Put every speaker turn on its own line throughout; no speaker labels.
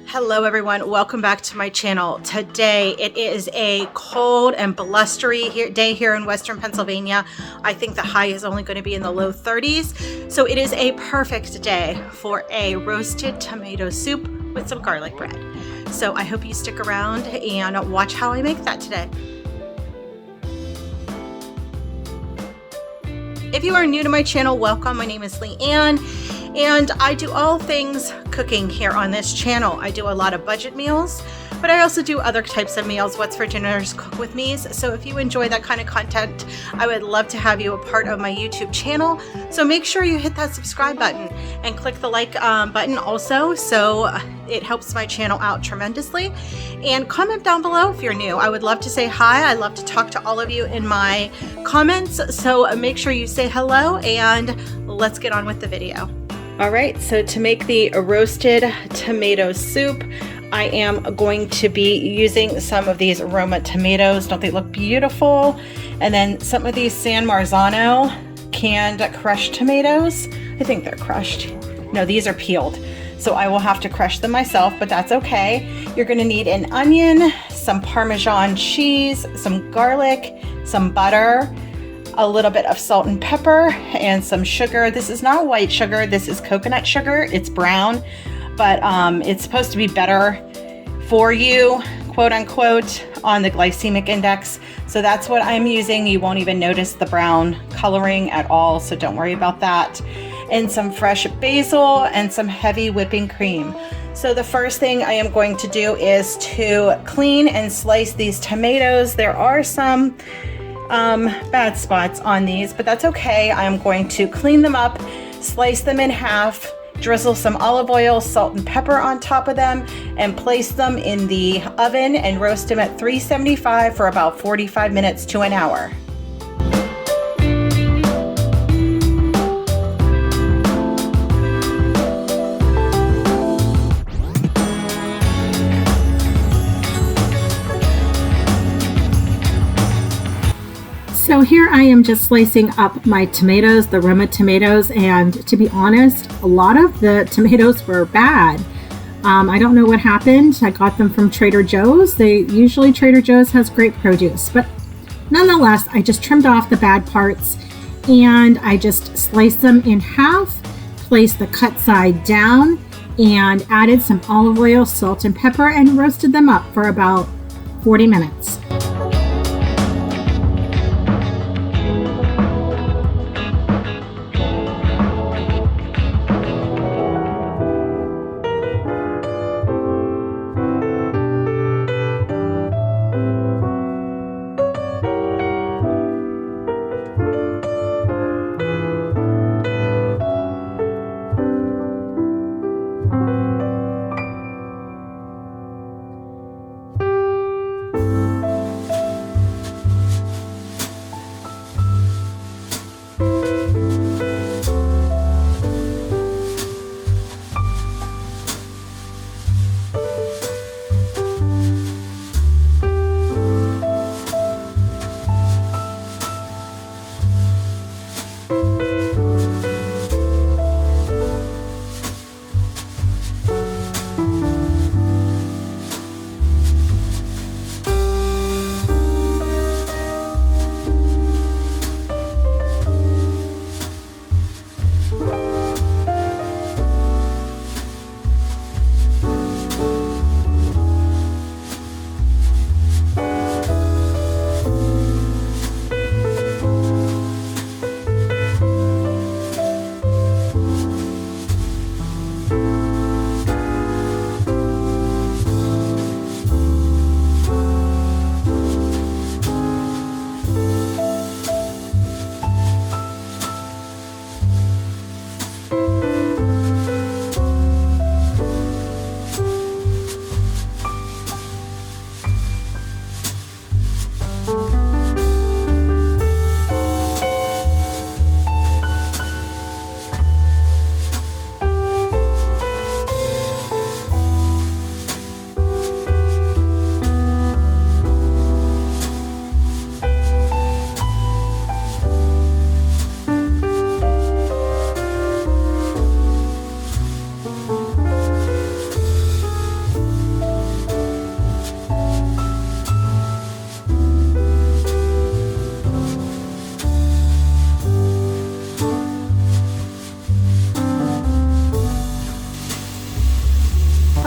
Hello everyone, welcome back to my channel. Today it is a cold and blustery day here in Western Pennsylvania. I think the high is only going to be in the low 30s. So it is a perfect day for a roasted tomato soup with some garlic bread. So I hope you stick around and watch how I make that today. If you are new to my channel, welcome. My name is Leanne. And I do all things cooking here on this channel. I do a lot of budget meals, but I also do other types of meals, what's for dinners, cook with me's. So if you enjoy that kind of content, I would love to have you a part of my YouTube channel. So make sure you hit that subscribe button and click the like button also, so it helps my channel out tremendously. And comment down below if you're new. I would love to say hi. I love to talk to all of you in my comments. So make sure you say hello and let's get on with the video. All right, so to make the roasted tomato soup, I am going to be using some of these Roma tomatoes. Don't they look beautiful? And then some of these San Marzano canned crushed tomatoes. I think they're crushed. No, these are peeled. So I will have to crush them myself, but that's okay. You're gonna need an onion, some Parmesan cheese, some garlic, some butter, a little bit of salt and pepper, and some sugar. This is not white sugar, this is coconut sugar. It's brown, but it's supposed to be better for you, quote unquote, on the glycemic index. So that's what I'm using. You won't even notice the brown coloring at all, so don't worry about that. And some fresh basil and some heavy whipping cream. So the first thing I am going to do is to clean and slice these tomatoes. There are some bad spots on these, but that's okay. I'm going to clean them up, slice them in half, drizzle some olive oil, salt and pepper on top of them, and place them in the oven and roast them at 375 for about 45 minutes to an hour.
So here I am just slicing up my tomatoes, the Roma tomatoes, and to be honest, a lot of the tomatoes were bad. I don't know what happened. I got them from Trader Joe's. Trader Joe's has great produce, but nonetheless, I just trimmed off the bad parts and I just sliced them in half, placed the cut side down, and added some olive oil, salt, and pepper, and roasted them up for about 40 minutes.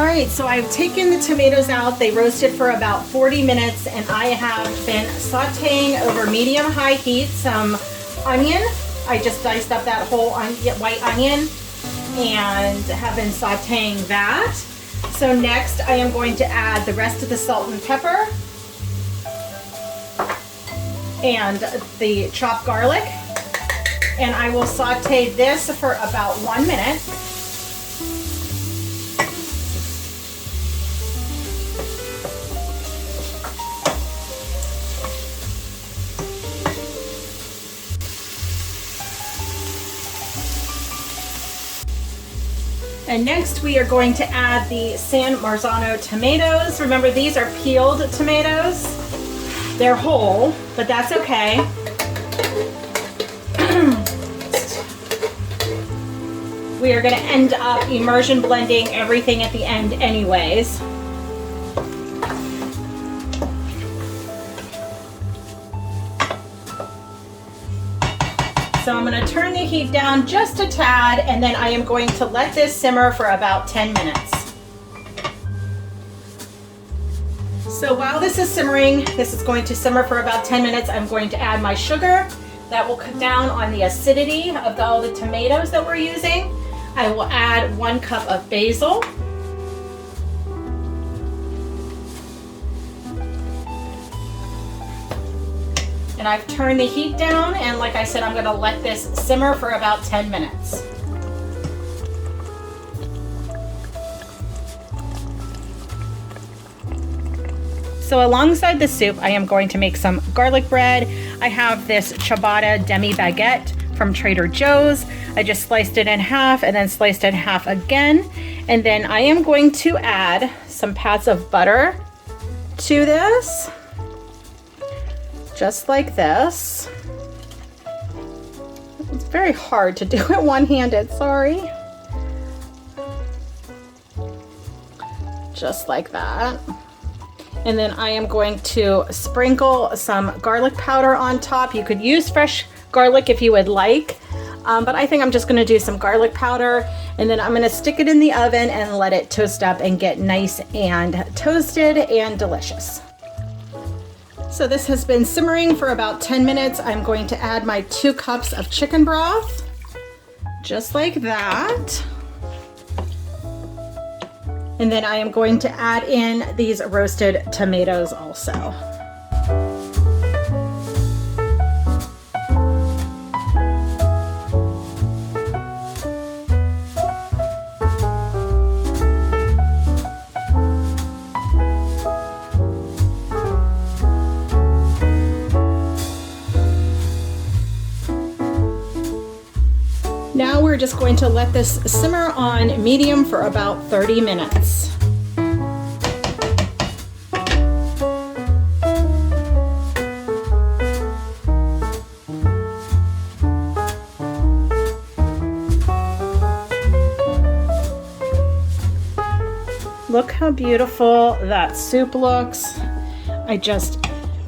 All right, so I've taken the tomatoes out. They roasted for about 40 minutes, and I have been sauteing over medium-high heat some onion. I just diced up that whole white onion and have been sauteing that. So next I am going to add the rest of the salt and pepper and the chopped garlic, and I will saute this for about 1 minute. And next we are going to add the San Marzano tomatoes. Remember, these are peeled tomatoes. They're whole, but that's okay. We are going to end up immersion blending everything at the end anyways. So I'm going to turn the heat down just a tad, and then I am going to let this simmer for about 10 minutes. So while this is simmering, this is going to simmer for about 10 minutes, I'm going to add my sugar. That will cut down on the acidity of all the tomatoes that we're using. I will add 1 cup of basil. And I've turned the heat down, and like I said, I'm going to let this simmer for about 10 minutes. So alongside the soup, I am going to make some garlic bread. I have this ciabatta demi baguette from Trader Joe's. I just sliced it in half and then sliced it in half again. And then I am going to add some pats of butter to this. Just like this. It's very hard to do it one-handed, sorry. Just like that. And then I am going to sprinkle some garlic powder on top. You could use fresh garlic if you would like, but I think I'm just gonna do some garlic powder, and then I'm gonna stick it in the oven and let it toast up and get nice and toasted and delicious. So this has been simmering for about 10 minutes. I'm going to add my 2 cups of chicken broth, just like that. And then I am going to add in these roasted tomatoes also. Now we're just going to let this simmer on medium for about 30 minutes. Look how beautiful that soup looks. I just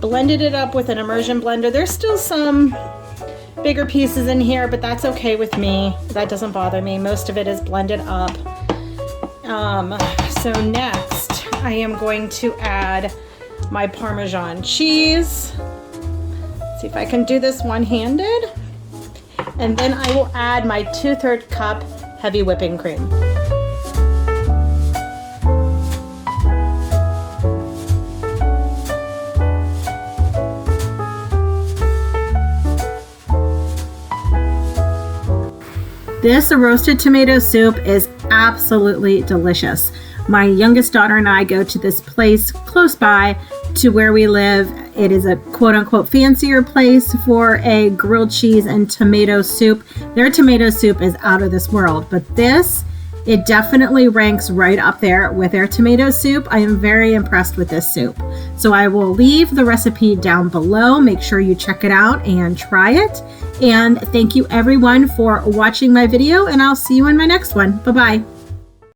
blended it up with an immersion blender. There's still some bigger pieces in here, but that's okay with me. That doesn't bother me. Most of it is blended up. So next I am going to add my Parmesan cheese. Let's see if I can do this one-handed. And then I will add my 2/3 cup heavy whipping cream.
This roasted tomato soup is absolutely delicious. My youngest daughter and I go to this place close by to where we live. It is a quote-unquote fancier place for a grilled cheese and tomato soup. Their tomato soup is out of this world, but this, it definitely ranks right up there with their tomato soup. I am very impressed with this soup. So I will leave the recipe down below. Make sure you check it out and try it. And thank you everyone for watching my video, and I'll see you in my next one. Bye-bye.